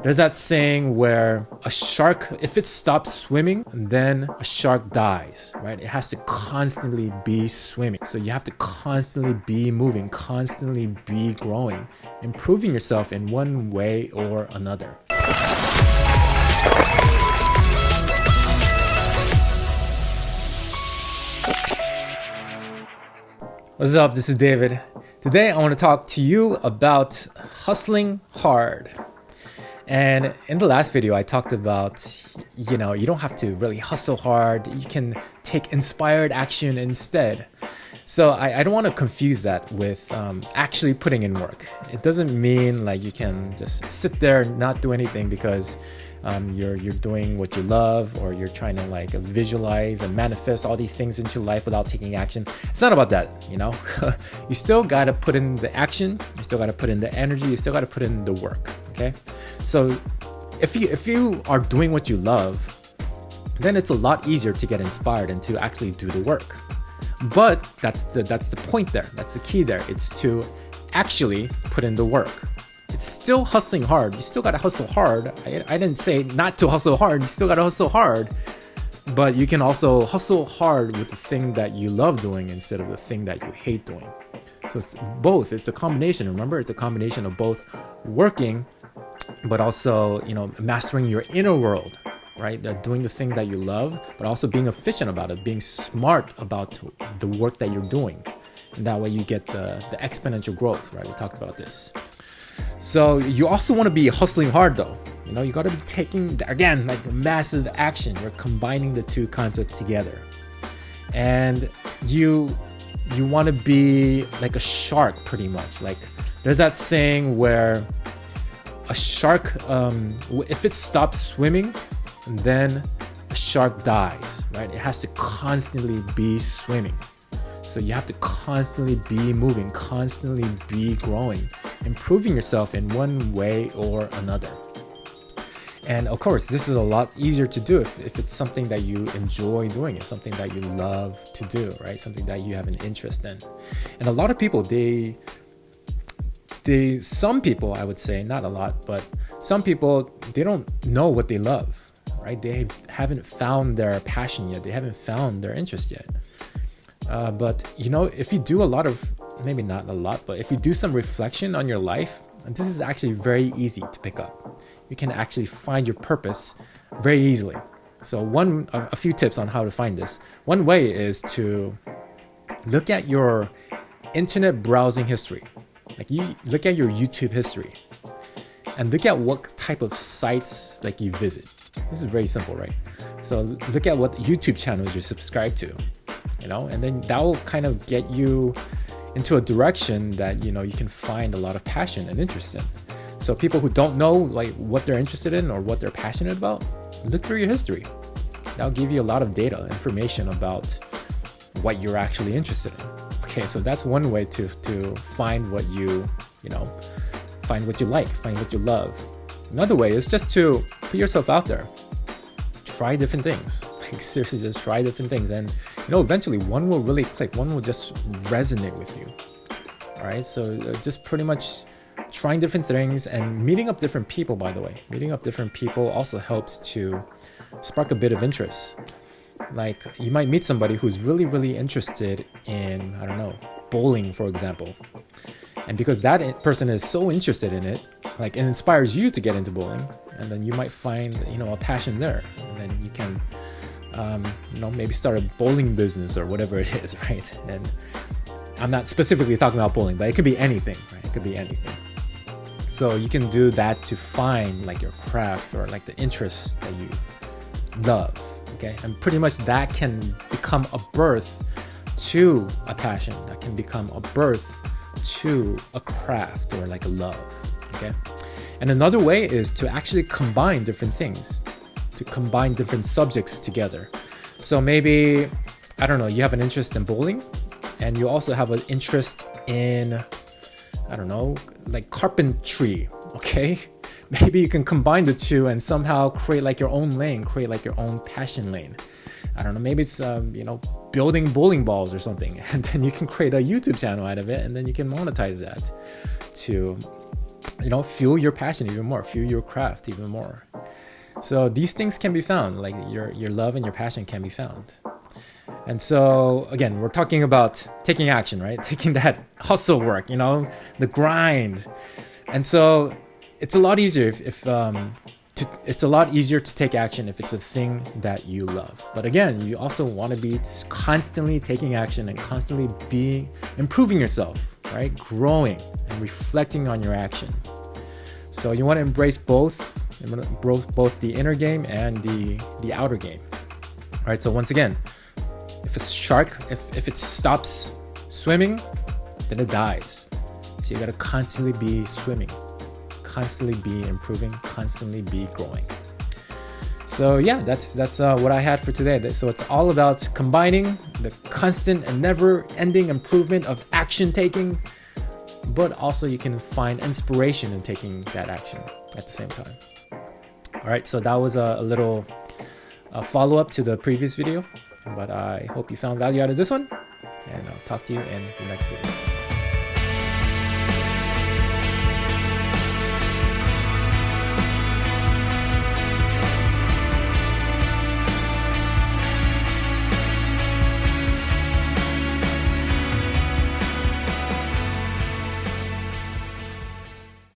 There's that saying where a shark, if it stops swimming, then a shark dies, right? It has to constantly be swimming. So you have to constantly be moving, constantly be growing, improving yourself in one way or another. What's up? This is David. Today I want to talk to you about hustling hard. And in the last video, I talked about, you don't have to really hustle hard. You can take inspired action instead. So I don't want to confuse that with actually putting in work. It doesn't mean like you can just sit there and not do anything because you're doing what you love, or you're trying to like visualize and manifest all these things into life without taking action. It's not about that, You still got to put in the action. You still got to put in the energy. You still got to put in the work. Okay. So if you are doing what you love, then it's a lot easier to get inspired and to actually do the work. But that's the point there. That's the key there. It's to actually put in the work. It's still hustling hard. You still got to hustle hard. I didn't say not to hustle hard. You still got to hustle hard. But you can also hustle hard with the thing that you love doing instead of the thing that you hate doing. So it's both. It's a combination. Remember, it's a combination of both working, but also, mastering your inner world, right? Doing the thing that you love, but also being efficient about it, being smart about the work that you're doing. And that way you get the exponential growth, right? We talked about this. So you also want to be hustling hard though. You got to be taking, again, like massive action. You're combining the two concepts together. And you want to be like a shark pretty much. Like there's that saying where a shark, if it stops swimming, then a shark dies, right? It has to constantly be swimming. So you have to constantly be moving, constantly be growing, improving yourself in one way or another. And of course, this is a lot easier to do if it's something that you enjoy doing. It's something that you love to do, right? Something that you have an interest in. And a lot of people, some people, I would say, not a lot, but some people, they don't know what they love, right? They haven't found their passion yet. They haven't found their interest yet. But if you do a lot of, maybe not a lot, but if you do some reflection on your life, and this is actually very easy to pick up. You can actually find your purpose very easily. So a few tips on how to find this. One way is to look at your internet browsing history. Like you look at your YouTube history and look at what type of sites like you visit. This is very simple, right? So look at what YouTube channels you're subscribed to, and then that will kind of get you into a direction that, you can find a lot of passion and interest in. So people who don't know like what they're interested in or what they're passionate about, look through your history. That'll give you a lot of data, information about what you're actually interested in. Okay, so that's one way to find what find what you like, find what you love. Another way is just to put yourself out there. Try different things. Like seriously, just try different things. And eventually one will really click. One will just resonate with you. All right, so just pretty much trying different things and meeting up different people, by the way. Meeting up different people also helps to spark a bit of interest. Like you might meet somebody who's really, really interested in, bowling, for example. And because that person is so interested in it, like it inspires you to get into bowling. And then you might find, a passion there. And then you can, maybe start a bowling business or whatever it is, right? And I'm not specifically talking about bowling, but it could be anything, right? It could be anything. So you can do that to find like your craft or like the interest that you love. Okay, and pretty much that can become a birth to a passion. That can become a birth to a craft or like a love. Okay, and another way is to actually combine different things, to combine different subjects together. So maybe, you have an interest in bowling and you also have an interest in, like carpentry. Okay, maybe you can combine the two and somehow create like your own lane, create like your own passion lane. Maybe it's building bowling balls or something, and then you can create a YouTube channel out of it, and then you can monetize that to fuel your passion even more, fuel your craft even more. So these things can be found, like your love and your passion can be found. And so again, we're talking about taking action, right? Taking that hustle work, the grind. And so it's a lot easier it's a lot easier to take action if it's a thing that you love. But again, you also want to be constantly taking action and constantly improving yourself, right? Growing and reflecting on your action. So you want to embrace both the inner game and the outer game. All right. So once again, if a shark, if it stops swimming, then it dies. So you got to constantly be swimming, constantly be improving, constantly be growing. So yeah, that's what I had for today. So it's all about combining the constant and never-ending improvement of action taking, but also you can find inspiration in taking that action at the same time. All right, so that was a little follow-up to the previous video, but I hope you found value out of this one, and I'll talk to you in the next video.